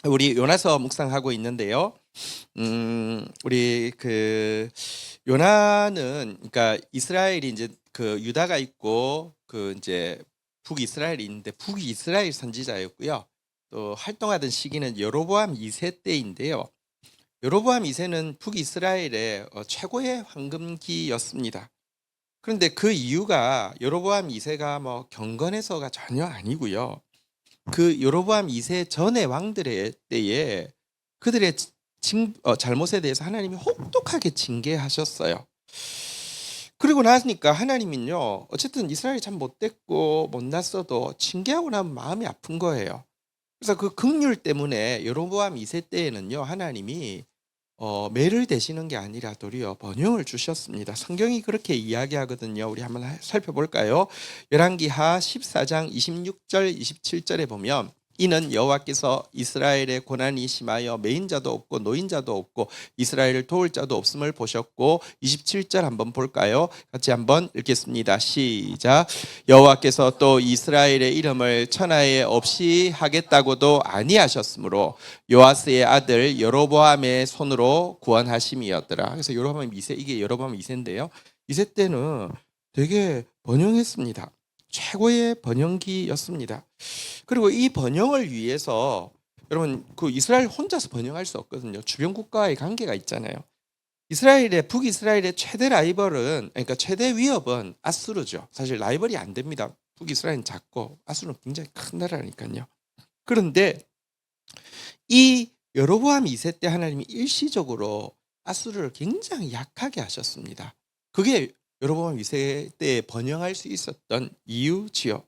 우리 요나서 묵상하고 있는데요. 우리 요나는 그러니까 이스라엘이 이제 유다가 있고 이제 북이스라엘이 있는데 북이스라엘 선지자였고요. 또 활동하던 시기는 여로보암 2세 때인데요. 여로보암 2세는 북이스라엘의 최고의 황금기였습니다. 그런데 그 이유가 여로보암 2세가 뭐 경건해서가 전혀 아니고요. 여로보암 2세 전의 왕들의 때에 그들의 잘못에 대해서 하나님이 혹독하게 징계하셨어요. 그리고 나니까 하나님은요, 어쨌든 이스라엘이 참 못됐고 못났어도 징계하고 나면 마음이 아픈 거예요. 그래서 그 긍휼 때문에 여로보암 2세 때에는요, 하나님이 매를 대시는 게 아니라 도리어 번영을 주셨습니다. 성경이 그렇게 이야기하거든요. 우리 한번 살펴볼까요? 열왕기하 14장 26절 27절에 보면 이는 여호와께서 이스라엘의 고난이 심하여 메인자도 없고 노인자도 없고 이스라엘을 도울 자도 없음을 보셨고 27절 한번 볼까요? 같이 한번 읽겠습니다. 시작. 여호와께서 또 이스라엘의 이름을 천하에 없이 하겠다고도 아니하셨으므로 요아스의 아들 여로보암의 손으로 구원하심이었더라. 그래서 여로보암 2세, 이게 여로보암 2세인데요. 2세 때는 되게 번영했습니다. 최고의 번영기였습니다. 그리고 이 번영을 위해서 여러분 이스라엘 혼자서 번영할 수 없거든요. 주변 국가와의 관계가 있잖아요. 북이스라엘의 최대 라이벌은, 그러니까 최대 위협은 아수르죠. 사실 라이벌이 안 됩니다. 북이스라엘은 작고 아수르는 굉장히 큰 나라니까요. 그런데 이 여로보암 2세 때 하나님이 일시적으로 아수르를 굉장히 약하게 하셨습니다. 그게 여로보암 2세 때 번영할 수 있었던 이유지요.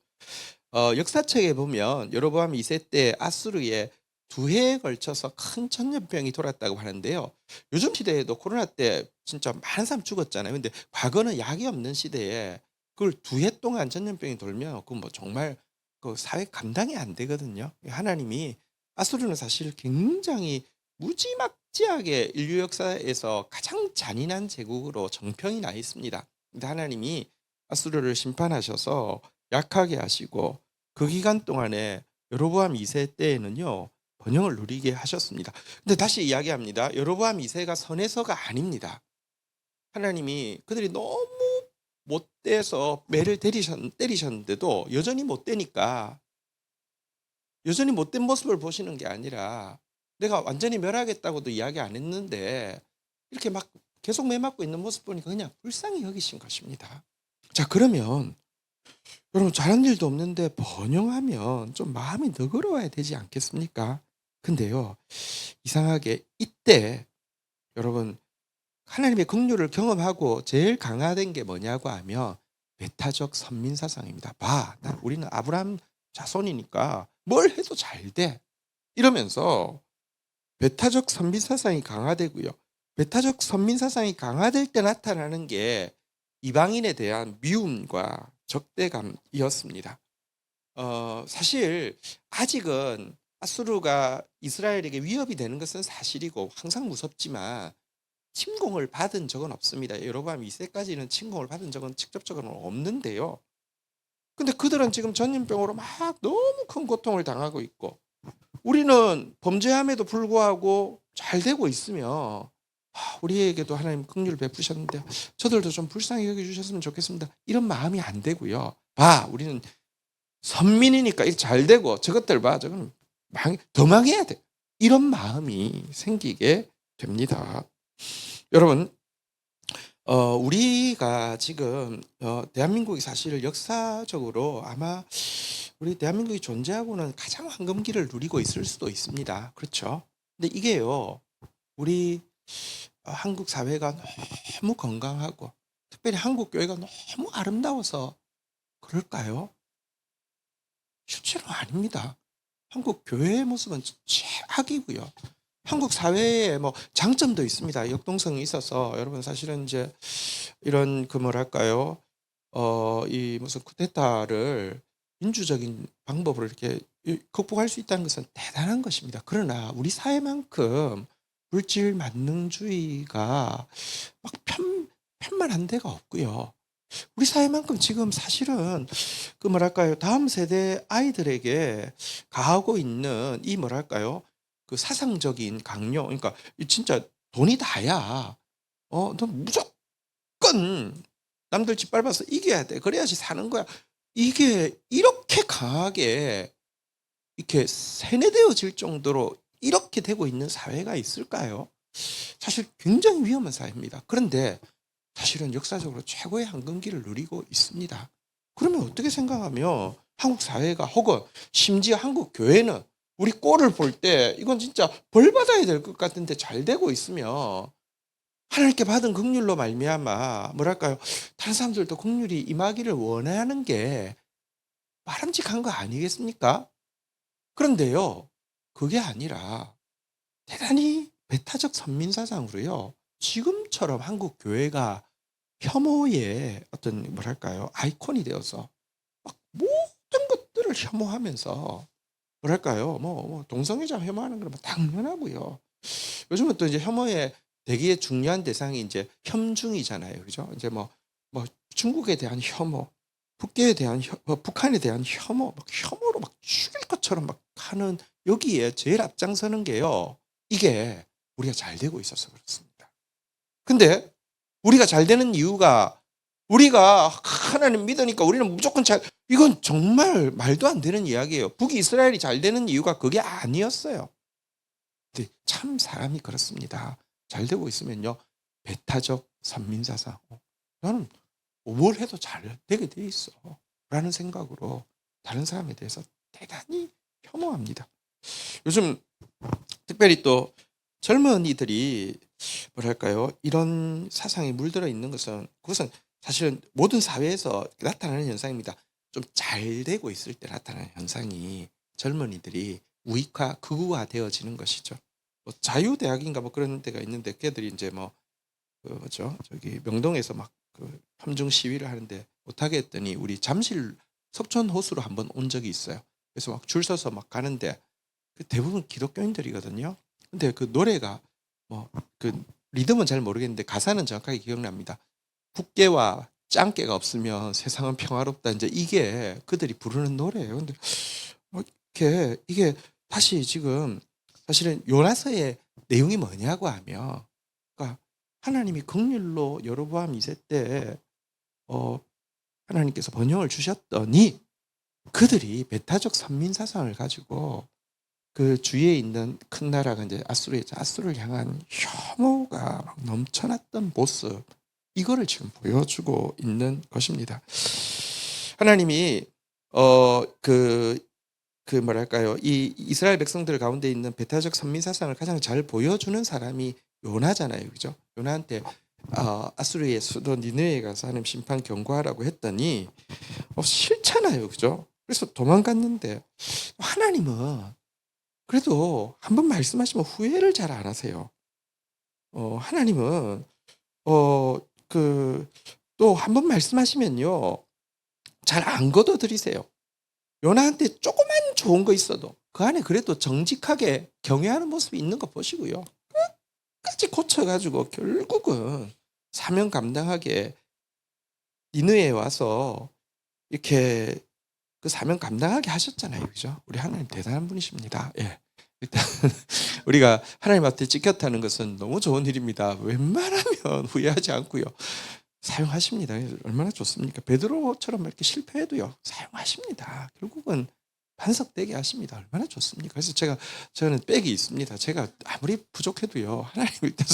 역사책에 보면 여로보암 2세 때 아수르에 2해에 걸쳐서 큰 전염병이 돌았다고 하는데요. 요즘 시대에도 코로나 때 진짜 많은 사람 죽었잖아요. 근데 과거는 약이 없는 시대에 그걸 2해 동안 전염병이 돌면 그 뭐 정말 그 사회 감당이 안 되거든요. 하나님이 아수르는 사실 굉장히 무지막지하게 인류 역사에서 가장 잔인한 제국으로 정평이 나 있습니다. 근데 하나님이 아수르를 심판하셔서 약하게 하시고 그 기간 동안에 여로보암 2세 때에는요, 번영을 누리게 하셨습니다. 근데 다시 이야기합니다. 여로보암 2세가 선해서가 아닙니다. 하나님이 그들이 너무 못돼서 매를 때리셨는데도 여전히 못되니까, 여전히 못된 모습을 보시는 게 아니라 내가 완전히 멸하겠다고도 이야기 안 했는데 이렇게 막 계속 매 맞고 있는 모습 보니까 그냥 불쌍히 여기신 것입니다. 자, 그러면 여러분 잘한 일도 없는데 번영하면 좀 마음이 너그러워야 되지 않겠습니까? 근데요, 이상하게 이때 여러분 하나님의 긍휼을 경험하고 제일 강화된 게 뭐냐고 하면 배타적 선민 사상입니다. 우리는 아브라함 자손이니까 뭘 해도 잘 돼. 이러면서 배타적 선민 사상이 강화되고요. 배타적 선민 사상이 강화될 때 나타나는 게 이방인에 대한 미움과 적대감이었습니다. 사실 아직은 아수르가 이스라엘에게 위협이 되는 것은 사실이고 항상 무섭지만 침공을 받은 적은 없습니다. 여로보암 2세까지는 침공을 받은 적은 직접적으로는 없는데요. 근데 그들은 지금 전염병으로 막 너무 큰 고통을 당하고 있고 우리는 범죄함에도 불구하고 잘 되고 있으며 우리에게도 하나님 긍휼을 베푸셨는데 저들도 좀 불쌍히 여겨주셨으면 좋겠습니다. 이런 마음이 안 되고요. 우리는 선민이니까 이게 잘 되고 저것들 저건 더 망해야 돼. 이런 마음이 생기게 됩니다. 여러분, 우리가 지금 대한민국이 사실 역사적으로 아마 우리 대한민국이 존재하고는 가장 황금기를 누리고 있을 수도 있습니다. 그렇죠? 근데 이게요, 우리 한국 사회가 너무 건강하고 특별히 한국 교회가 너무 아름다워서 그럴까요? 실제로 아닙니다. 한국 교회의 모습은 최악이고요. 한국 사회에 뭐 장점도 있습니다. 역동성이 있어서 여러분 사실은 이제 이런 이 무슨 쿠데타를 민주적인 방법으로 이렇게 극복할 수 있다는 것은 대단한 것입니다. 그러나 우리 사회만큼 물질 만능주의가 막 편만한 데가 없고요. 우리 사회만큼 지금 사실은 다음 세대 아이들에게 가하고 있는 이 그 사상적인 강요, 그러니까 진짜 돈이 다야. 너 무조건 남들 짓밟아서 이겨야 돼. 그래야지 사는 거야. 이게 이렇게 강하게 이렇게 세뇌되어질 정도로 이렇게 되고 있는 사회가 있을까요? 사실 굉장히 위험한 사회입니다. 그런데 사실은 역사적으로 최고의 황금기를 누리고 있습니다. 그러면 어떻게 생각하면 한국 사회가 혹은 심지어 한국 교회는 우리 꼴을 볼 때 이건 진짜 벌 받아야 될 것 같은데 잘 되고 있으면 하나님께 받은 긍휼로 말미암아 뭐랄까요? 다른 사람들도 긍휼이 임하기를 원하는 게 바람직한 거 아니겠습니까? 그런데요, 그게 아니라 대단히 배타적 선민사상으로요, 지금처럼 한국 교회가 혐오의 어떤 뭐랄까요? 아이콘이 되어서 막 모든 것들을 혐오하면서 뭐랄까요? 뭐 동성애자 혐오하는 건 뭐 당연하고요. 요즘은 또 이제 혐오의 되게 중요한 대상이 이제 혐중이잖아요. 그죠? 이제 뭐 중국에 대한 혐오, 북계에 대한 북한에 대한 혐오, 막 혐오로 막 죽일 것처럼 막 하는, 여기에 제일 앞장서는 게요, 이게 우리가 잘 되고 있어서 그렇습니다. 근데 우리가 잘 되는 이유가 우리가 하나님 믿으니까 우리는 무조건 잘, 이건 정말 말도 안 되는 이야기예요. 북이스라엘이 잘 되는 이유가 그게 아니었어요. 근데 참 사람이 그렇습니다. 잘 되고 있으면요, 배타적 선민사상, 나는 뭘 해도 잘 되게 돼 있어 라는 생각으로 다른 사람에 대해서 대단히 혐오합니다. 요즘 특별히 또 젊은이들이 뭐랄까요, 이런 사상에 물들어 있는 것은, 그것은 사실은 모든 사회에서 나타나는 현상입니다. 좀 잘 되고 있을 때 나타나는 현상이 젊은이들이 우익화, 극우화 되어지는 것이죠. 뭐 자유대학인가 뭐 그런 데가 있는데 걔들이 이제 그 뭐죠, 저기 명동에서 막 그 혐중 시위를 하는데 못하게 했더니 우리 잠실 석촌 호수로 한번 온 적이 있어요. 그래서 막 줄 서서 막 가는데 그 대부분 기독교인들이거든요. 근데 그 노래가 뭐 그 리듬은 잘 모르겠는데 가사는 정확하게 기억납니다. 국계와 짱깨가 없으면 세상은 평화롭다. 이제 이게 그들이 부르는 노래예요. 근데 이렇게 이게 다시 지금 사실은 요나서의 내용이 뭐냐고 하면, 그러니까 하나님이 긍휼로 여로보암 2세 때 하나님께서 번영을 주셨더니 그들이 배타적 선민 사상을 가지고 그 주위에 있는 큰 나라가 이제 아수르였죠. 아수르를 향한 혐오가 막 넘쳐났던 모습, 이거를 지금 보여주고 있는 것입니다. 하나님이 그 뭐랄까요, 이 이스라엘 백성들 가운데 있는 배타적 선민 사상을 가장 잘 보여주는 사람이 요나잖아요, 그죠? 요나한테 아수르의 수도 니느웨에 가서 하나님 심판 경고하라고 했더니 싫잖아요, 그죠? 그래서 도망갔는데 하나님은 그래도 한번 말씀하시면 후회를 잘 안 하세요. 하나님은 그 또 한번 말씀하시면요, 잘 안 걷어들이세요. 요나한테 조그만 좋은 거 있어도 그 안에 그래도 정직하게 경외하는 모습이 있는 거 보시고요, 끝까지 고쳐가지고 결국은 사명 감당하게 니느웨에 와서 이렇게 그 사명 감당하게 하셨잖아요, 그죠? 우리 하나님 대단한 분이십니다. 예. 일단 우리가 하나님 앞에 찍혔다는 것은 너무 좋은 일입니다. 웬만하면 후회하지 않고요, 사용하십니다. 얼마나 좋습니까? 베드로처럼 이렇게 실패해도요, 사용하십니다. 결국은 반석되게 하십니다. 얼마나 좋습니까? 그래서 저는 빽이 있습니다. 제가 아무리 부족해도요, 하나님이 일단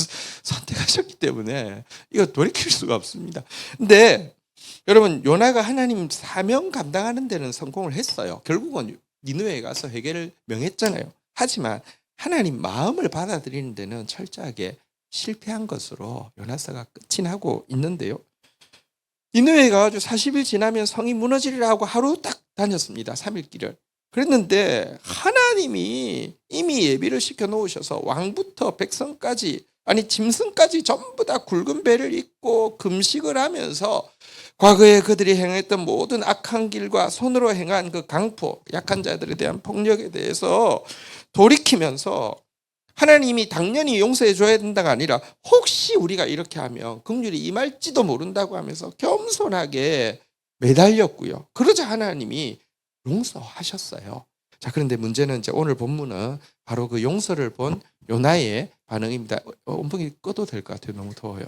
선택하셨기 때문에 이거 돌이킬 수가 없습니다. 근데 여러분, 요나가 하나님 사명 감당하는 데는 성공을 했어요. 결국은 니느웨에 가서 회개를 명했잖아요. 하지만 하나님 마음을 받아들이는 데는 철저하게 실패한 것으로 요나서가 끝이 나고 있는데요. 니느웨에 가가지고 40일 지나면 성이 무너지리라 하고 하루 딱 다녔습니다. 3일 길을. 그랬는데 하나님이 이미 예비를 시켜 놓으셔서 왕부터 백성까지, 아니 짐승까지 전부 다 굵은 배를 입고 금식을 하면서 과거에 그들이 행했던 모든 악한 길과 손으로 행한 그 강포, 약한 자들에 대한 폭력에 대해서 돌이키면서 하나님이 당연히 용서해 줘야 된다가 아니라 혹시 우리가 이렇게 하면 긍휼이 임할지도 모른다고 하면서 겸손하게 매달렸고요. 그러자 하나님이 용서하셨어요. 자, 그런데 문제는 이제 오늘 본문은 바로 그 용서를 본 요나의 반응입니다. 온풍이 꺼도 될 것 같아요. 너무 더워요.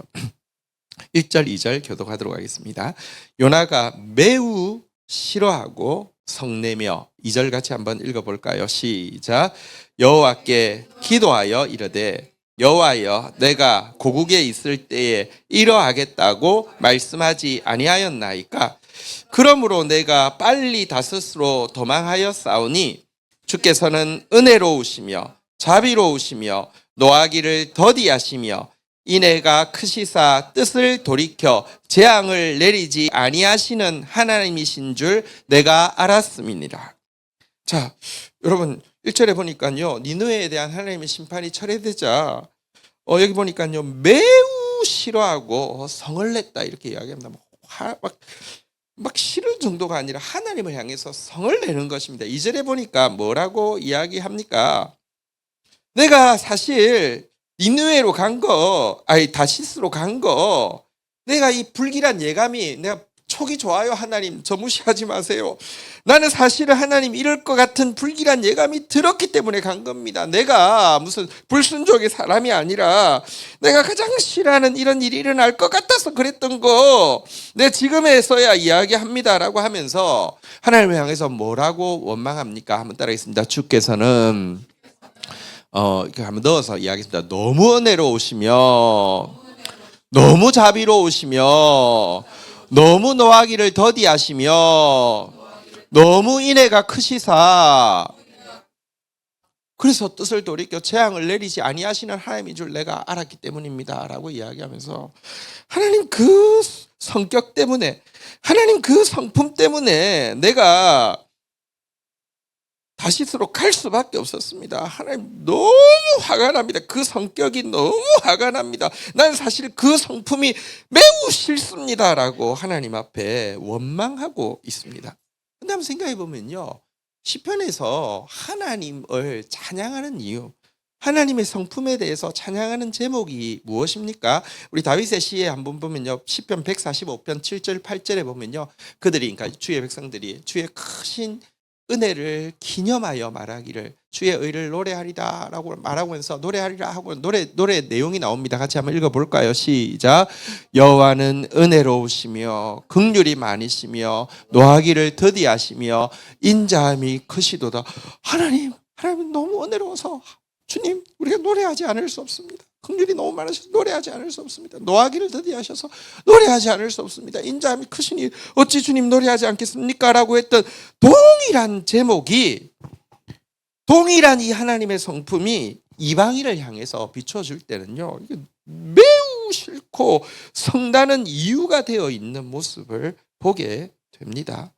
1절, 2절 교독하도록 하겠습니다. 요나가 매우 싫어하고 성내며 2절 같이 한번 읽어볼까요? 시작. 여호와께 기도하여 이르되 여호와여 내가 고국에 있을 때에 이러하겠다고 말씀하지 아니하였나이까? 그러므로 내가 빨리 다섯으로 도망하였사오니 주께서는 은혜로우시며 자비로우시며 노하기를 더디하시며 이내가 크시사 뜻을 돌이켜 재앙을 내리지 아니하시는 하나님이신 줄 내가 알았음이니라. 자, 여러분 1절에 보니까요, 니느웨에 대한 하나님의 심판이 철회되자 여기 보니까요, 매우 싫어하고 성을 냈다 이렇게 이야기합니다. 막 싫을 정도가 아니라 하나님을 향해서 성을 내는 것입니다. 2절에 보니까 뭐라고 이야기합니까? 내가 사실 니느웨로 간 거, 다시스로 간 거, 내가 이 불길한 예감이, 내가 촉이 좋아요. 하나님, 저 무시하지 마세요. 나는 사실은 하나님 이럴 것 같은 불길한 예감이 들었기 때문에 간 겁니다. 내가 무슨 불순종의 사람이 아니라 내가 가장 싫어하는 이런 일이 일어날 것 같아서 그랬던 거, 내 지금에서야 이야기합니다라고 하면서 하나님을 향해서 뭐라고 원망합니까? 한번 따라하겠습니다. 주께서는 이렇게 한번 넣어서 이야기했습니다. 너무 은혜로우시며, 너무 자비로우시며, 너무 노하기를 더디하시며, 너무 인애가 크시사, 그래서 뜻을 돌이켜 재앙을 내리지 아니하시는 하나님인 줄 내가 알았기 때문입니다 라고 이야기하면서 하나님 그 성격 때문에, 하나님 그 성품 때문에 내가 다시스로 갈 수밖에 없었습니다. 하나님 너무 화가 납니다. 그 성격이 너무 화가 납니다. 난 사실 그 성품이 매우 싫습니다라고 하나님 앞에 원망하고 있습니다. 근데 한번 생각해 보면요, 시편에서 하나님을 찬양하는 이유, 하나님의 성품에 대해서 찬양하는 제목이 무엇입니까? 우리 다윗의 시에 한번 보면요, 시편 145편 7절 8절에 보면요, 그들이, 그러니까 주의 백성들이 주의 크신 은혜를 기념하여 말하기를 주의 의를 노래하리라 라고 말하면서 노래하리라 하고 노래 내용이 나옵니다. 같이 한번 읽어볼까요? 시작. 여호와는 은혜로우시며 긍휼이 많으시며 노하기를 더디하시며 인자함이 크시도다. 하나님 너무 은혜로워서 주님 우리가 노래하지 않을 수 없습니다. 긍휼이 너무 많으셔서 노래하지 않을 수 없습니다. 노하기를 더디하셔서 노래하지 않을 수 없습니다. 인자함이 크시니 어찌 주님 노래하지 않겠습니까? 라고 했던 동일한 제목이, 동일한 이 하나님의 성품이 이방인을 향해서 비춰줄 때는요, 이게 매우 싫고 성나는 이유가 되어 있는 모습을 보게 됩니다.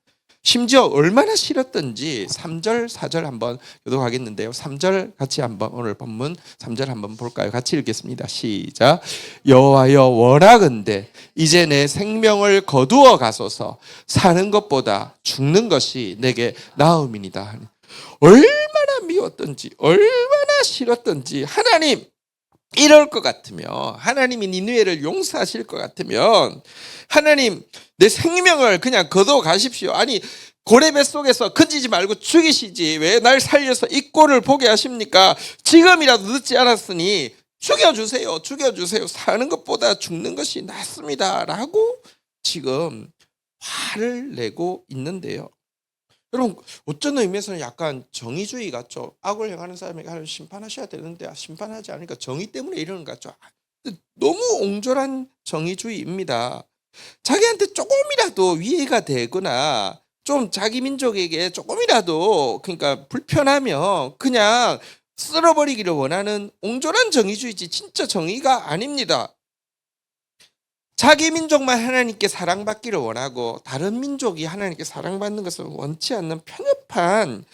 심지어 얼마나 싫었던지 3절 4절 한번 교독하겠는데요. 3절 같이 한번 오늘 본문 3절 한번 볼까요? 같이 읽겠습니다. 시작. 여호와여 원하건대 이제 내 생명을 거두어 가소서. 사는 것보다 죽는 것이 내게 나음이니이다. 얼마나 미웠던지, 얼마나 싫었던지, 하나님 이럴 것 같으면, 하나님이 니느웨를 용서하실 것 같으면 하나님 내 생명을 그냥 거두어 가십시오. 아니 고래 뱃속에서 건지지 말고 죽이시지 왜 날 살려서 이 꼴을 보게 하십니까? 지금이라도 늦지 않았으니 죽여주세요. 사는 것보다 죽는 것이 낫습니다 라고 지금 화를 내고 있는데요. 여러분 어떤 의미에서는 약간 정의주의 같죠. 악을 행하는 사람에게 하나님 심판하셔야 되는데 심판하지 않으니까 정의 때문에 이러는 것 같죠. 너무 옹졸한 정의주의입니다. 자기한테 조금이라도 위해가 되거나 좀 자기 민족에게 조금이라도 그러니까 불편하면 그냥 쓸어버리기를 원하는 옹졸한 정의주의지 진짜 정의가 아닙니다. 자기 민족만 하나님께 사랑받기를 원하고 다른 민족이 하나님께 사랑받는 것을 원치 않는 편협한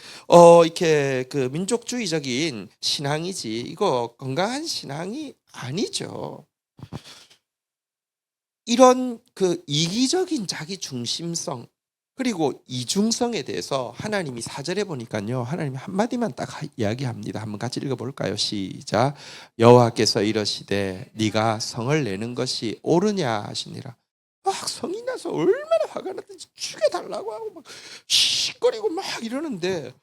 이렇게 그 민족주의적인 신앙이지 이거 건강한 신앙이 아니죠. 이런 그 이기적인 자기 중심성 그리고 이중성에 대해서 하나님이 4절에 보니까요, 하나님이 한마디만 딱 이야기합니다. 한번 같이 읽어볼까요? 시작. 여호와께서 이러시되 네가 성을 내는 것이 옳으냐 하시니라. 막 성이 나서 얼마나 화가 났든지 죽여달라고 하고 막 시끄리고 막 이러는데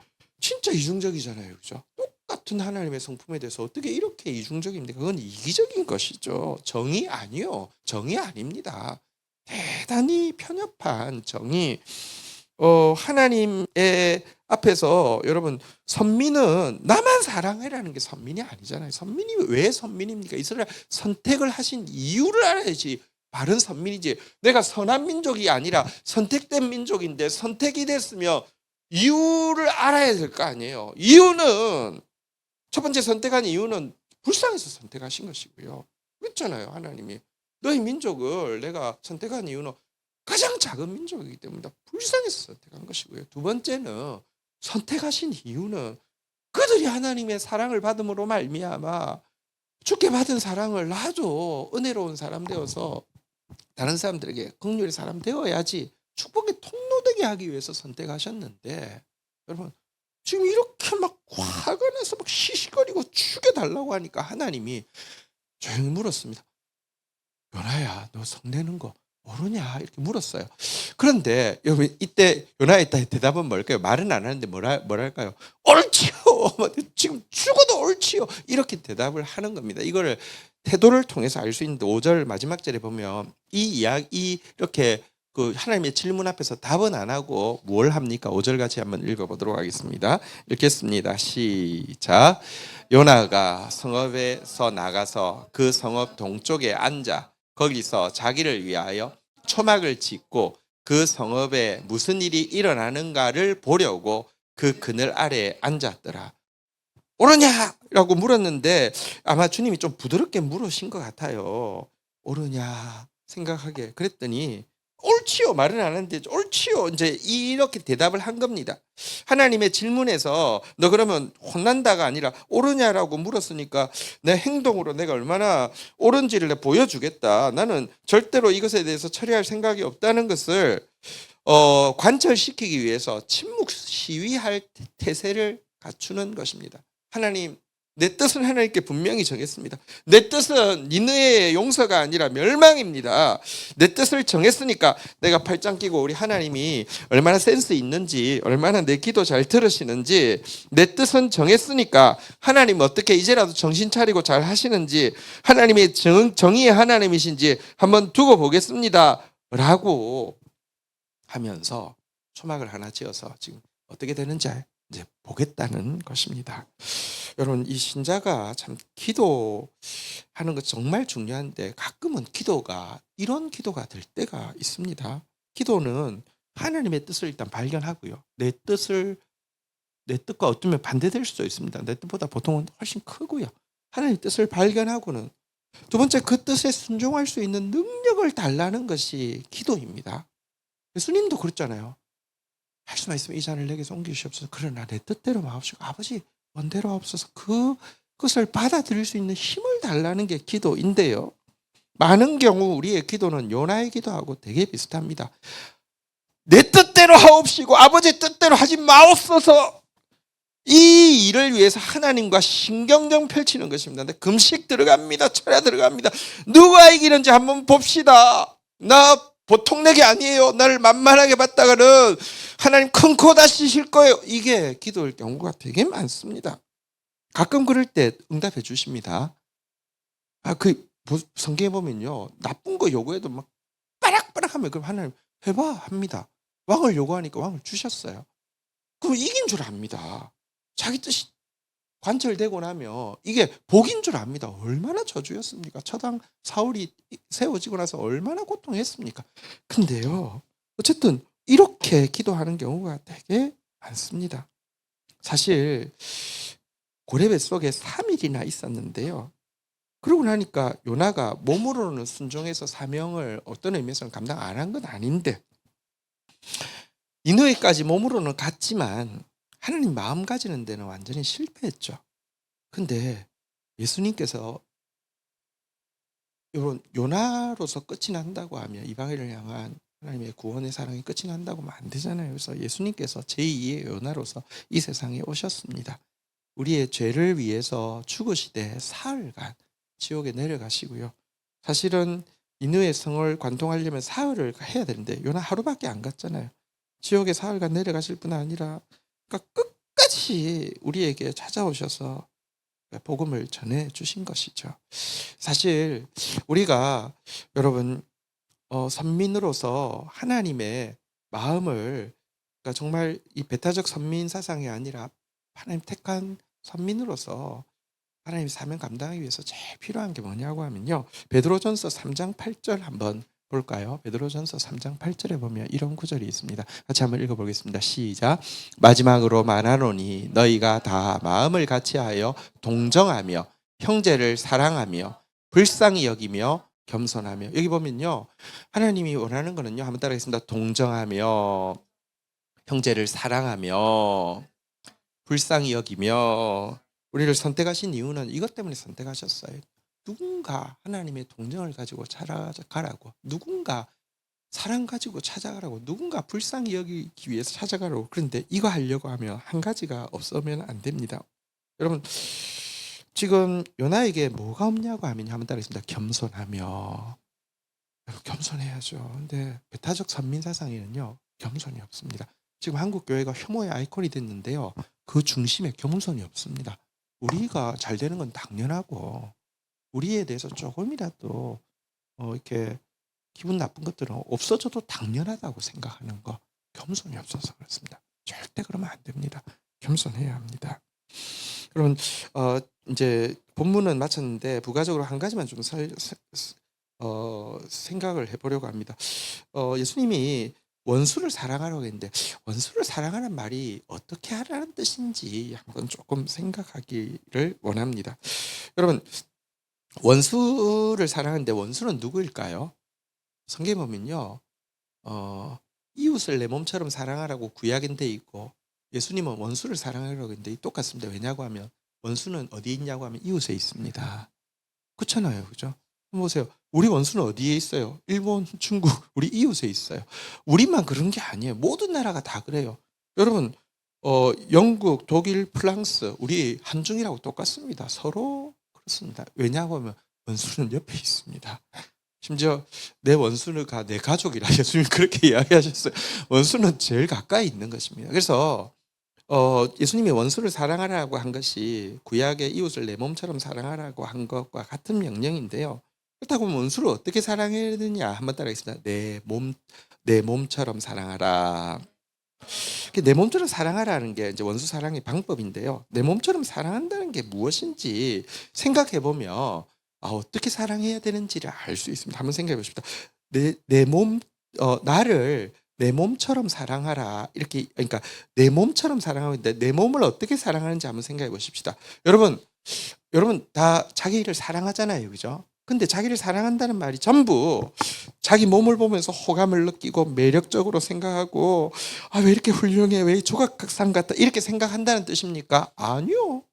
진짜 이중적이잖아요. 그죠? 똑같은 하나님의 성품에 대해서 어떻게 이렇게 이중적입니까? 그건 이기적인 것이죠. 정의 아니요. 정의 아닙니다. 대단히 편협한 정의. 하나님의 앞에서 여러분, 선민은 나만 사랑해라는 게 선민이 아니잖아요. 선민이 왜 선민입니까? 이스라엘 선택을 하신 이유를 알아야지 바른 선민이지. 내가 선한 민족이 아니라 선택된 민족인데 선택이 됐으면 이유를 알아야 될 거 아니에요. 이유는 첫 번째 선택한 이유는 불쌍해서 선택하신 것이고요. 그렇잖아요. 하나님이 너희 민족을 내가 선택한 이유는 가장 작은 민족이기 때문에 불쌍해서 선택한 것이고요. 두 번째는 선택하신 이유는 그들이 하나님의 사랑을 받음으로 말미암아 주께 받은 사랑을 나도 은혜로운 사람 되어서 다른 사람들에게 긍휼의 사람 되어야지 축복의 통로되게 하기 위해서 선택하셨는데, 여러분 지금 이렇게 막 화가 나서 막 시시거리고 죽여달라고 하니까 하나님이 조용히 물었습니다. 요나야, 너 성내는 거 모르냐? 이렇게 물었어요. 그런데 여러분, 이때 요나의 대답은 뭘까요? 말은 안 하는데 뭐랄까요? 옳지요. 지금 죽어도 옳지요. 이렇게 대답을 하는 겁니다. 이거를 태도를 통해서 알 수 있는데 5절 마지막 절에 보면 이 이야기 이렇게 그 하나님의 질문 앞에서 답은 안 하고 뭘 합니까? 5절 같이 한번 읽어보도록 하겠습니다. 읽겠습니다. 시작. 요나가 성읍에서 나가서 그 성읍 동쪽에 앉아 거기서 자기를 위하여 초막을 짓고 그 성읍에 무슨 일이 일어나는가를 보려고 그 그늘 아래에 앉았더라. 옳으냐라고 물었는데 아마 주님이 좀 부드럽게 물으신 것 같아요. 옳으냐 생각하게. 그랬더니 옳지요. 말은 안 하는데 옳지요. 이제 이렇게 대답을 한 겁니다. 하나님의 질문에서 너 그러면 혼난다가 아니라 옳으냐라고 물었으니까 내 행동으로 내가 얼마나 옳은지를 내가 보여주겠다. 나는 절대로 이것에 대해서 처리할 생각이 없다는 것을 관철시키기 위해서 침묵 시위할 태세를 갖추는 것입니다. 하나님, 내 뜻은 하나님께 분명히 정했습니다. 내 뜻은 니느웨의 용서가 아니라 멸망입니다. 내 뜻을 정했으니까 내가 팔짱 끼고 우리 하나님이 얼마나 센스 있는지, 얼마나 내 기도 잘 들으시는지, 내 뜻은 정했으니까 하나님 어떻게 이제라도 정신 차리고 잘 하시는지, 하나님의 정의의 하나님이신지 한번 두고 보겠습니다 라고 하면서 초막을 하나 지어서 지금 어떻게 되는지 이제 보겠다는 것입니다. 여러분, 이 신자가 참 기도하는 것 정말 중요한데 가끔은 기도가 이런 기도가 될 때가 있습니다. 기도는 하나님의 뜻을 일단 발견하고요. 내 뜻과 어쩌면 반대될 수도 있습니다. 내 뜻보다 보통은 훨씬 크고요. 하나님의 뜻을 발견하고는 두 번째, 그 뜻에 순종할 수 있는 능력을 달라는 것이 기도입니다. 예수님도 그랬잖아요. 할 수만 있으면 이 잔을 내게서 옮기시옵소서. 그러나 내 뜻대로 마옵시고 아버지 원대로 하옵소서. 그것을 받아들일 수 있는 힘을 달라는 게 기도인데요. 많은 경우 우리의 기도는 요나의 기도하고 되게 비슷합니다. 내 뜻대로 하옵시고 아버지 뜻대로 하지 마옵소서. 이 일을 위해서 하나님과 신경전 펼치는 것입니다. 금식 들어갑니다. 철야 들어갑니다. 누가 이기는지 한번 봅시다. 나 보통 내게 아니에요. 나를 만만하게 봤다가는 하나님 큰 코 다시실 거예요. 이게 기도일 경우가 되게 많습니다. 가끔 그럴 때 응답해 주십니다. 성경에 보면요, 나쁜 거 요구해도 막 빠락빠락하면 그럼 하나님 해봐 합니다. 왕을 요구하니까 왕을 주셨어요. 그럼 이긴 줄 압니다. 자기 뜻이 관철되고 나면 이게 복인 줄 압니다. 얼마나 저주였습니까? 처당 사울이 세워지고 나서 얼마나 고통했습니까? 근데요, 어쨌든 이렇게 기도하는 경우가 되게 많습니다. 사실 고레 뱃속에 3일이나 있었는데요. 그러고 나니까 요나가 몸으로는 순종해서 사명을 어떤 의미에서는 감당 안 한 건 아닌데 니느웨까지 몸으로는 갔지만 하나님 마음 가지는 데는 완전히 실패했죠. 근데 예수님께서 여러분, 요나로서 끝이 난다고 하면 이방인을 향한 하나님의 구원의 사랑이 끝이 난다고 하면 안 되잖아요. 그래서 예수님께서 제2의 요나로서 이 세상에 오셨습니다. 우리의 죄를 위해서 죽으시되 사흘간 지옥에 내려가시고요. 사실은 니느웨 성을 관통하려면 사흘을 해야 되는데 요나 하루밖에 안 갔잖아요. 지옥에 사흘간 내려가실 뿐 아니라 그러니까 끝까지 다시 우리에게 찾아오셔서 복음을 전해 주신 것이죠. 사실 우리가 여러분 선민으로서 하나님의 마음을, 그러니까 정말 이 배타적 선민 사상이 아니라 하나님 택한 선민으로서 하나님 사명 감당하기 위해서 제일 필요한 게 뭐냐고 하면요, 베드로전서 3장 8절 한번 볼까요? 베드로전서 3장 8절에 보면 이런 구절이 있습니다. 같이 한번 읽어보겠습니다. 시작. 마지막으로 말하노니 너희가 다 마음을 같이하여 동정하며 형제를 사랑하며 불쌍히 여기며 겸손하며. 여기 보면요, 하나님이 원하는 거는요, 한번 따라하겠습니다. 동정하며 형제를 사랑하며 불쌍히 여기며. 우리를 선택하신 이유는 이것 때문에 선택하셨어요. 누군가 하나님의 동정을 가지고 찾아가라고, 누군가 사랑 가지고 찾아가라고, 누군가 불쌍히 여기기 위해서 찾아가라고. 그런데 이거 하려고 하면 한 가지가 없으면 안 됩니다. 여러분, 지금 요나에게 뭐가 없냐고 하면 한번 따라하겠습니다. 겸손하며. 겸손해야죠. 근데 배타적 선민사상에는요, 겸손이 없습니다. 지금 한국 교회가 혐오의 아이콘이 됐는데요, 그 중심에 겸손이 없습니다. 우리가 잘 되는 건 당연하고, 우리에 대해서 조금이라도 이렇게 기분 나쁜 것들은 없어져도 당연하다고 생각하는 거, 겸손이 없어서 그렇습니다. 절대 그러면 안 됩니다. 겸손해야 합니다. 그러면 이제 본문은 마쳤는데 부가적으로 한 가지만 좀 생각을 해보려고 합니다. 예수님이 원수를 사랑하라고 했는데, 원수를 사랑하는 말이 어떻게 하라는 뜻인지 한번 조금 생각하기를 원합니다. 여러분, 원수를 사랑하는데 원수는 누구일까요? 성경에 보면요, 이웃을 내 몸처럼 사랑하라고 구약엔 돼 있고, 예수님은 원수를 사랑하라고 했는데 똑같습니다. 왜냐고 하면 원수는 어디에 있냐고 하면 이웃에 있습니다. 그렇잖아요, 그죠? 보세요. 우리 원수는 어디에 있어요? 일본, 중국, 우리 이웃에 있어요. 우리만 그런 게 아니에요. 모든 나라가 다 그래요. 여러분, 영국, 독일, 프랑스, 우리 한중이라고 똑같습니다. 서로 그렇습니다. 왜냐고 하면 원수는 옆에 있습니다. 심지어 내 원수가 내 가족이라 예수님 그렇게 이야기하셨어요. 원수는 제일 가까이 있는 것입니다. 그래서 예수님이 원수를 사랑하라고 한 것이 구약의 이웃을 내 몸처럼 사랑하라고 한 것과 같은 명령인데요. 그렇다고 원수를 어떻게 사랑해야 되느냐 한번 따라하겠습니다. 내 몸처럼 사랑하라. 내 몸처럼 사랑하라는 게 이제 원수 사랑의 방법인데요. 내 몸처럼 사랑한다는 게 무엇인지 생각해 보면 어떻게 사랑해야 되는지를 알 수 있습니다. 한번 생각해 보십시오. 나를 내 몸처럼 사랑하라. 이렇게, 그러니까 내 몸처럼 사랑하고 있는데 내 몸을 어떻게 사랑하는지 한번 생각해 보십시다. 여러분 다 자기를 사랑하잖아요, 그죠? 근데 자기를 사랑한다는 말이 전부 자기 몸을 보면서 호감을 느끼고 매력적으로 생각하고, 왜 이렇게 훌륭해, 왜 조각상 같다, 이렇게 생각한다는 뜻입니까? 아니요.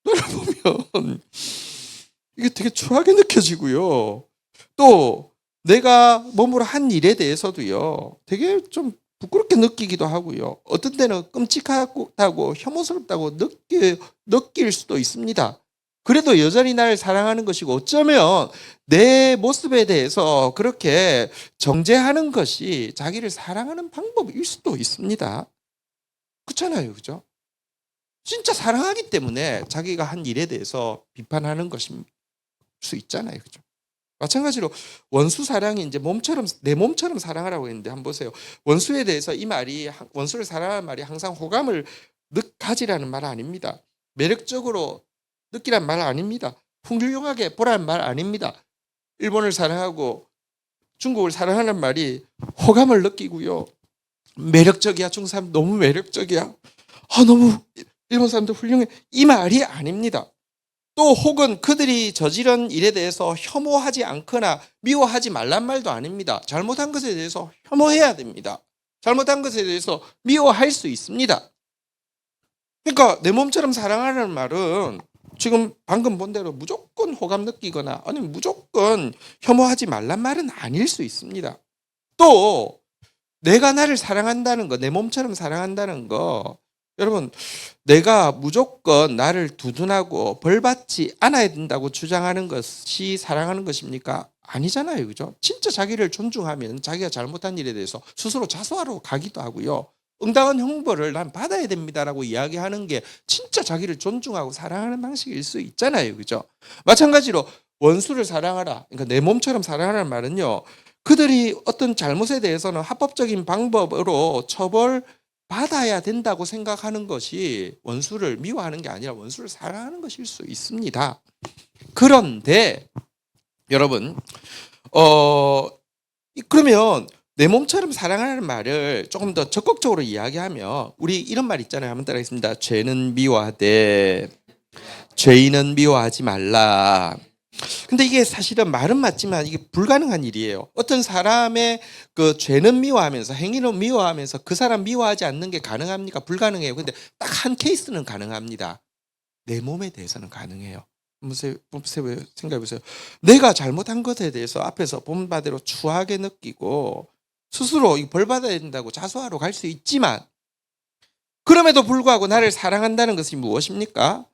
너를 보면 이게 되게 추하게 느껴지고요. 또 내가 몸으로 한 일에 대해서도요, 되게 좀 부끄럽게 느끼기도 하고요. 어떤 때는 끔찍하다고 혐오스럽다고 느낄 수도 있습니다. 그래도 여전히 나를 사랑하는 것이고, 어쩌면 내 모습에 대해서 그렇게 정죄하는 것이 자기를 사랑하는 방법일 수도 있습니다. 그렇잖아요, 그죠? 진짜 사랑하기 때문에 자기가 한 일에 대해서 비판하는 것일 수 있잖아요, 그죠? 마찬가지로 원수 사랑이 이제 내 몸처럼 사랑하라고 했는데, 한번 보세요. 원수에 대해서 원수를 사랑하는 말이 항상 호감을 가지라는 말 아닙니다. 매력적으로 느끼란 말 아닙니다. 훌륭하게 보라는 말 아닙니다. 일본을 사랑하고 중국을 사랑하는 말이 호감을 느끼고요, 매력적이야, 중국 사람 너무 매력적이야, 너무 일본 사람들 훌륭해, 이 말이 아닙니다. 또 혹은 그들이 저지른 일에 대해서 혐오하지 않거나 미워하지 말란 말도 아닙니다. 잘못한 것에 대해서 혐오해야 됩니다. 잘못한 것에 대해서 미워할 수 있습니다. 그러니까 내 몸처럼 사랑하라는 말은 지금 방금 본 대로 무조건 호감 느끼거나 아니면 무조건 혐오하지 말란 말은 아닐 수 있습니다. 또 내가 나를 사랑한다는 거, 내 몸처럼 사랑한다는 거, 여러분, 내가 무조건 나를 두둔하고 벌받지 않아야 된다고 주장하는 것이 사랑하는 것입니까? 아니잖아요, 그죠? 진짜 자기를 존중하면 자기가 잘못한 일에 대해서 스스로 자수하러 가기도 하고요, 응당한 형벌을 난 받아야 됩니다라고 이야기하는 게 진짜 자기를 존중하고 사랑하는 방식일 수 있잖아요. 그죠? 마찬가지로 원수를 사랑하라. 그러니까 내 몸처럼 사랑하라는 말은요. 그들이 어떤 잘못에 대해서는 합법적인 방법으로 처벌받아야 된다고 생각하는 것이 원수를 미워하는 게 아니라 원수를 사랑하는 것일 수 있습니다. 그런데 여러분 그러면 내 몸처럼 사랑하라는 말을 조금 더 적극적으로 이야기하면 우리 이런 말 있잖아요. 한번 따라하겠습니다. 죄는 미워하되 죄인은 미워하지 말라. 근데 이게 사실은 말은 맞지만 이게 불가능한 일이에요. 어떤 사람의 그 죄는 미워하면서 행위는 미워하면서 그 사람 미워하지 않는 게 가능합니까? 불가능해요. 근데 딱 한 케이스는 가능합니다. 내 몸에 대해서는 가능해요. 생각해 보세요. 내가 잘못한 것에 대해서 앞에서 본 바대로 추하게 느끼고 스스로 벌 받아야 된다고 자수하러 갈 수 있지만 그럼에도 불구하고 나를 사랑한다는 것이 무엇입니까?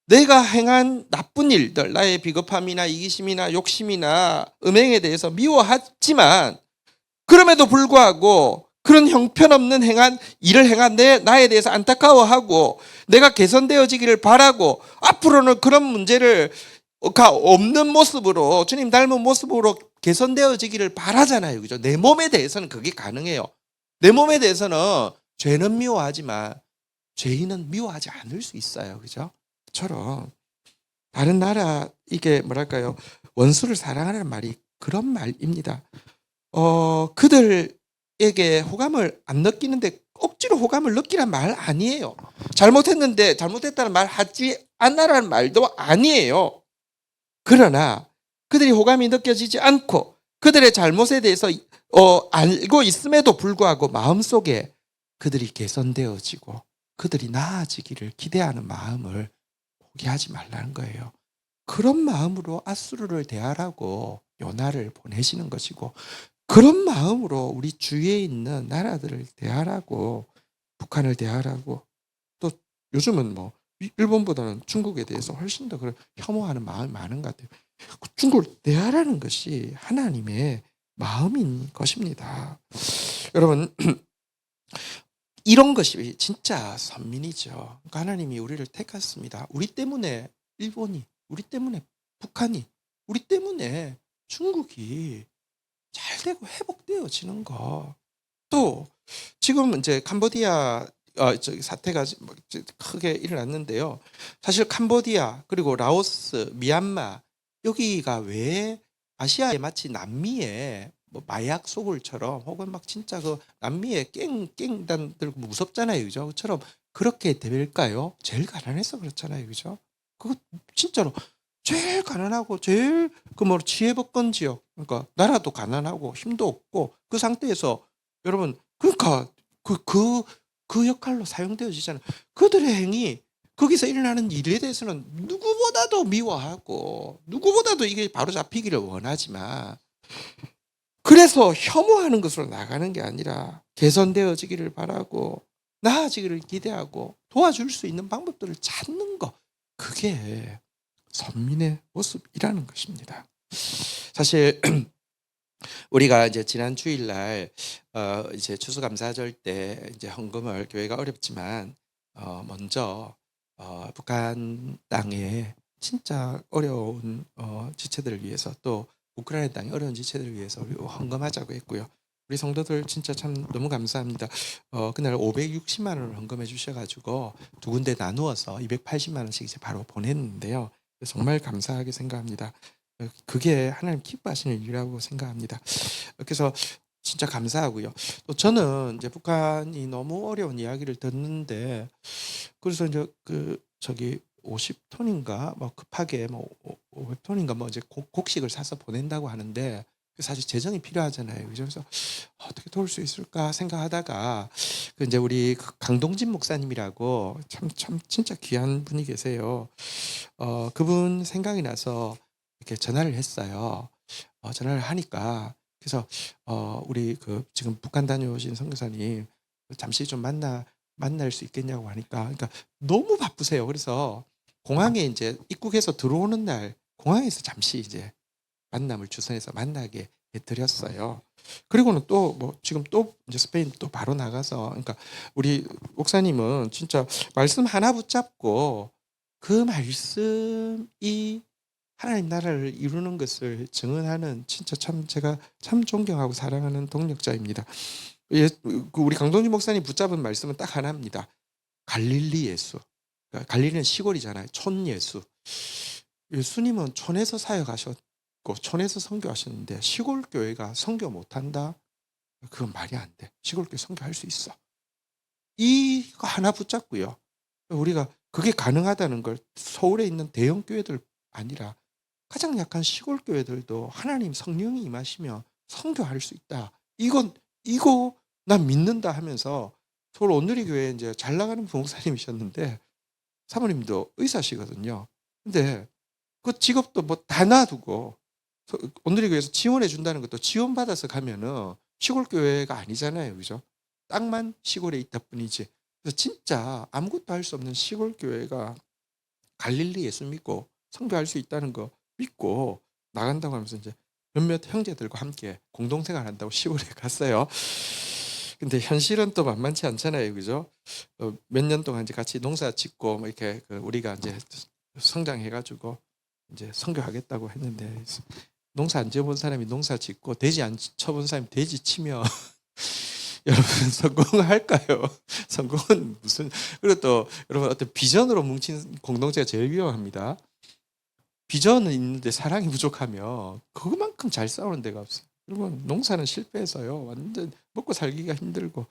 내가 행한 나쁜 일들, 나의 비겁함이나 이기심이나 욕심이나 음행에 대해서 미워하지만 그럼에도 불구하고 그런 형편없는 일을 행한 나에 대해서 안타까워하고 내가 개선되어지기를 바라고 앞으로는 그런 문제를 없는 모습으로 주님 닮은 모습으로 개선되어지기를 바라잖아요. 그죠? 내 몸에 대해서는 그게 가능해요. 내 몸에 대해서는 죄는 미워하지만 죄인은 미워하지 않을 수 있어요. 그죠? 처럼 다른 나라 이게 뭐랄까요? 원수를 사랑하라는 말이 그런 말입니다. 그들에게 호감을 안 느끼는데 억지로 호감을 느끼란 말 아니에요. 잘못했는데 잘못했다는 말 하지 않아라는 말도 아니에요. 그러나 그들이 호감이 느껴지지 않고 그들의 잘못에 대해서 알고 있음에도 불구하고 마음속에 그들이 개선되어지고 그들이 나아지기를 기대하는 마음을 포기하지 말라는 거예요. 그런 마음으로 아수르를 대하라고 요나를 보내시는 것이고 그런 마음으로 우리 주위에 있는 나라들을 대하라고 북한을 대하라고 또 요즘은 뭐 일본보다는 중국에 대해서 훨씬 더 그런 혐오하는 마음이 많은 것 같아요. 중국을 대하라는 것이 하나님의 마음인 것입니다. 여러분 이런 것이 진짜 선민이죠. 그러니까 하나님이 우리를 택하셨습니다. 우리 때문에 일본이, 우리 때문에 북한이, 우리 때문에 중국이 잘 되고 회복되어지는 거. 또 지금 이제 캄보디아 사태가 크게 일어났는데요. 사실 캄보디아 그리고 라오스, 미얀마 여기가 왜 아시아에 마치 남미에 뭐 마약 소굴처럼 혹은 막 진짜 그 남미의 깽단들 무섭잖아요, 그죠? 그처럼 그렇게 될까요? 제일 가난해서 그렇잖아요, 그죠? 그거 진짜로 제일 가난하고 제일 그 뭐 지혜복권 지역, 그러니까 나라도 가난하고 힘도 없고 그 상태에서 여러분 그러니까 그 역할로 사용되어지잖아요. 그들의 행위 거기서 일어나는 일에 대해서는 누구보다도 미워하고 누구보다도 이게 바로 잡히기를 원하지만 그래서 혐오하는 것으로 나가는 게 아니라 개선되어지기를 바라고 나아지기를 기대하고 도와줄 수 있는 방법들을 찾는 거 그게 선민의 모습이라는 것입니다. 사실 우리가 이제 지난 주일날 이제 추수감사절 때 이제 헌금을 교회가 어렵지만 먼저 북한 땅에 진짜 어려운 지체들을 위해서 또 우크라이나 땅의 어려운 지체들을 위해서 우리 헌금하자고 했고요. 우리 성도들 진짜 참 너무 감사합니다. 그날 560만 원을 헌금해 주셔가지고 두 군데 나누어서 280만 원씩 이제 바로 보냈는데요. 정말 감사하게 생각합니다. 그게 하나님 기뻐하시는 일이라고 생각합니다. 그래서 진짜 감사하고요. 또 저는 이제 북한이 너무 어려운 이야기를 듣는데 그래서 이제 저기 50톤인가 뭐 급하게 뭐 500톤인가 뭐 이제 곡식을 사서 보낸다고 하는데 사실 재정이 필요하잖아요. 그래서 어떻게 도울 수 있을까 생각하다가 이제 우리 강동진 목사님이라고 참 진짜 귀한 분이 계세요. 그분 생각이 나서 이렇게 전화를 했어요. 전화를 하니까 그래서 우리 지금 북한 다녀오신 선교사님 잠시 좀 만날 수 있겠냐고 하니까 그러니까 너무 바쁘세요. 그래서 공항에 이제 입국해서 들어오는 날 공항에서 잠시 이제 만남을 주선해서 만나게 해드렸어요. 그리고는 또 뭐 지금 또 이제 스페인 또 바로 나가서 그러니까 우리 목사님은 진짜 말씀 하나 붙잡고 그 말씀이 하나님 나라를 이루는 것을 증언하는 진짜 참 제가 참 존경하고 사랑하는 동력자입니다. 예, 그 우리 강동진 목사님 붙잡은 말씀은 딱 하나입니다. 갈릴리 예수. 그러니까 갈릴리는 시골이잖아요. 촌 예수. 예수님은 촌에서 사역하셨고 촌에서 선교하셨는데 시골 교회가 선교 못한다? 그건 말이 안 돼. 시골 교회 선교할 수 있어. 이거 하나 붙잡고요. 우리가 그게 가능하다는 걸 서울에 있는 대형 교회들 아니라 가장 약한 시골 교회들도 하나님 성령이 임하시면 선교할 수 있다. 이거 난 믿는다 하면서 서울 온누리 교회에 이제 잘 나가는 부목사님이셨는데 사모님도 의사시거든요. 근데 그 직업도 뭐 다 놔두고 온누리 교회에서 지원해 준다는 것도 지원받아서 가면은 시골 교회가 아니잖아요. 그죠? 땅만 시골에 있다 뿐이지. 그래서 진짜 아무것도 할 수 없는 시골 교회가 갈릴리 예수 믿고 선교할 수 있다는 거 믿고 나간다고 하면서 이제 몇몇 형제들과 함께 공동생활 한다고 시골에 갔어요. 근데 현실은 또 만만치 않잖아요. 그죠? 몇 년 동안 이제 같이 농사 짓고 뭐 이렇게 우리가 이제 성장해가지고 이제 선교하겠다고 했는데 농사 안 지어본 사람이 농사 짓고 돼지 안 쳐본 사람이 돼지 치면 여러분 성공할까요? 성공은 무슨 그리고 또 여러분 어떤 비전으로 뭉친 공동체가 제일 위험합니다. 비전은 있는데 사랑이 부족하면 그만큼 잘 싸우는 데가 없어요. 여러분 농사는 실패해서요 완전 먹고 살기가 힘들고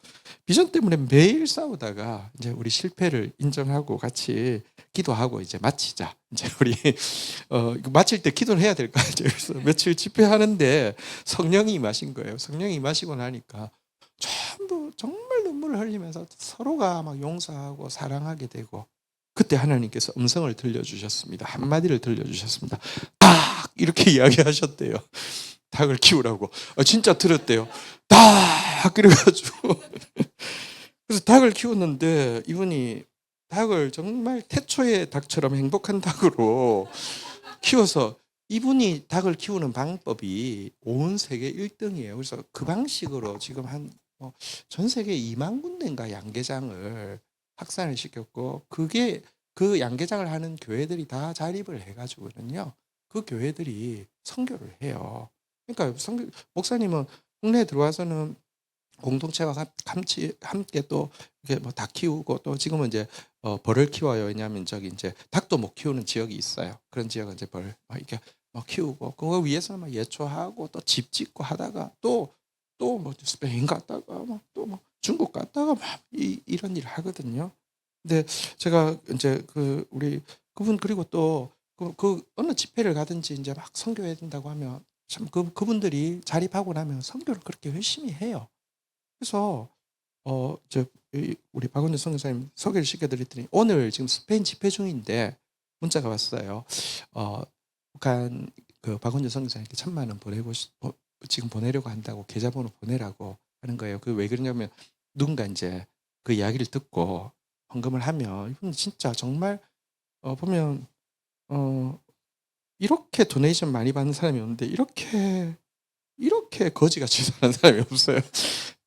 비전 때문에 매일 싸우다가 이제 우리 실패를 인정하고 같이 기도하고 이제 마치자. 이제 우리 마칠 때 기도를 해야 될 거 아니에요. 그래서 며칠 집회하는데 성령이 임하신 거예요. 성령이 임하시고 나니까 전부 정말 눈물을 흘리면서 서로가 막 용서하고 사랑하게 되고 그때 하나님께서 음성을 들려주셨습니다. 한마디를 들려주셨습니다. 닭! 이렇게 이야기하셨대요. 닭을 키우라고. 진짜 들었대요. 닭! 그래가지고 그래서 닭을 키웠는데 이분이 닭을 정말 태초의 닭처럼 행복한 닭으로 키워서 이분이 닭을 키우는 방법이 온 세계 1등이에요. 그래서 그 방식으로 지금 전 세계 2만 군데인가 양계장을 확산을 시켰고 그게 그 양계장을 하는 교회들이 다 자립을 해가지고는요. 그 교회들이 선교를 해요. 그러니까 목사님은 국내에 들어와서는 공동체와 함께 또 이렇게 뭐 닭 키우고 또 지금은 이제 벌을 키워요. 왜냐하면 저기 이제 닭도 못 키우는 지역이 있어요. 그런 지역은 이제 벌 이렇게 키우고 그거 위해서 막 예초하고 또 집 짓고 하다가 또 뭐 스페인 갔다가 또 뭐 중국 갔다가 막 이런 일을 하거든요. 근데 제가 이제 우리 그분 그리고 또 그 어느 집회를 가든지 이제 막 선교해야 된다고 하면 참 그분들이 자립하고 나면 선교를 그렇게 열심히 해요. 그래서 우리 박원준 선교사님 소개를 시켜드렸더니 오늘 지금 스페인 집회 중인데 문자가 왔어요. 북한 박원준 선교사님께 1,000만 원 지금 보내려고 한다고 계좌번호 보내라고 하는 거예요. 그 왜 그러냐면 누군가 이제 그 이야기를 듣고 헌금을 하면 이분 진짜 정말 보면 이렇게 도네이션 많이 받는 사람이 없는데 이렇게 거지같이 사는 사람이 없어요.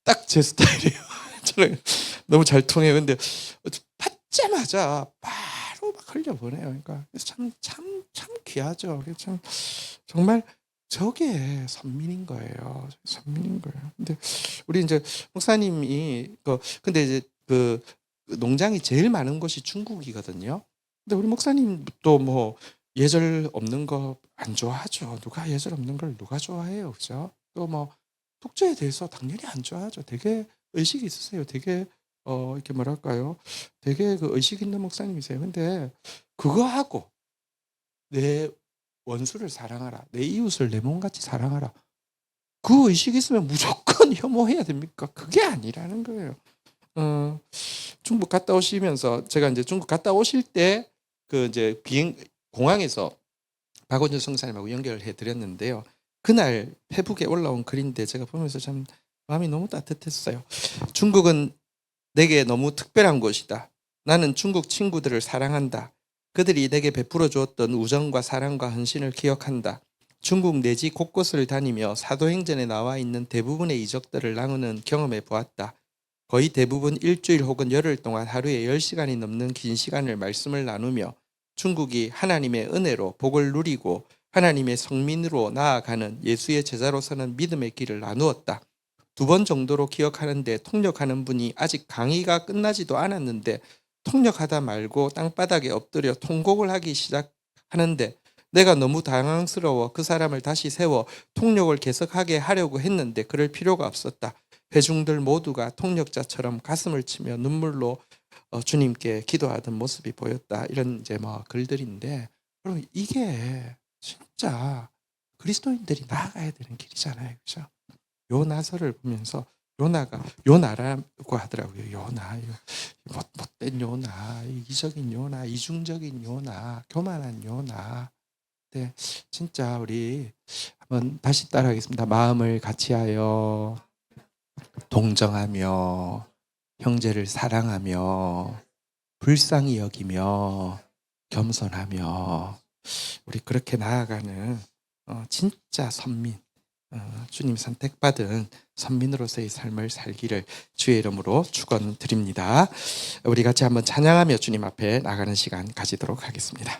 딱 제 스타일이에요. 저는 너무 잘 통해요. 근데 받자마자 바로 막 흘려보내요. 그러니까 참 귀하죠. 참 정말 저게 선민인 거예요. 선민인 거예요. 근데 우리 이제 목사님이 근데 이제 그 농장이 제일 많은 곳이 중국이거든요. 근데 우리 목사님도 뭐 예절 없는 거 안 좋아하죠. 누가 예절 없는 걸 누가 좋아해요, 그죠? 또 뭐 독재에 대해서 당연히 안 좋아하죠. 되게 의식이 있으세요. 되게 이렇게 뭐랄까요? 되게 그 의식 있는 목사님이세요. 근데 그거 하고 내 원수를 사랑하라. 내 이웃을 내 몸같이 사랑하라. 그 의식이 있으면 무조건 혐오해야 됩니까? 그게 아니라는 거예요. 중국 갔다 오시면서 제가 이제 중국 갔다 오실 때 이제 공항에서 박원준 성사님하고 연결해 드렸는데요. 그날 페북에 올라온 글인데 제가 보면서 참 마음이 너무 따뜻했어요. 중국은 내게 너무 특별한 곳이다. 나는 중국 친구들을 사랑한다. 그들이 내게 베풀어 주었던 우정과 사랑과 헌신을 기억한다. 중국 내지 곳곳을 다니며 사도행전에 나와 있는 대부분의 이적들을 나는 경험해 보았다. 거의 대부분 일주일 혹은 열흘 동안 하루에 10시간이 넘는 긴 시간을 말씀을 나누며 중국이 하나님의 은혜로 복을 누리고 하나님의 성민으로 나아가는 예수의 제자로서는 믿음의 길을 나누었다. 2번 정도로 기억하는데 통역하는 분이 아직 강의가 끝나지도 않았는데 통역하다 말고 땅바닥에 엎드려 통곡을 하기 시작하는데 내가 너무 당황스러워 그 사람을 다시 세워 통역을 계속하게 하려고 했는데 그럴 필요가 없었다. 회중들 모두가 통역자처럼 가슴을 치며 눈물로 주님께 기도하던 모습이 보였다. 이런 이제 뭐 글들인데, 여러분 이게 진짜 그리스도인들이 나아가야 되는 길이잖아요, 그렇죠? 요나서를 보면서 요나라고 하더라고요. 요나, 못된 요나, 이기적인 요나, 이중적인 요나, 교만한 요나. 네, 진짜 우리 한번 다시 따라하겠습니다. 마음을 같이하여 동정하며 형제를 사랑하며 불쌍히 여기며 겸손하며 우리 그렇게 나아가는 진짜 선민, 주님 선택받은 선민으로서의 삶을 살기를 주의 이름으로 축원드립니다. 우리 같이 한번 찬양하며 주님 앞에 나가는 시간 가지도록 하겠습니다.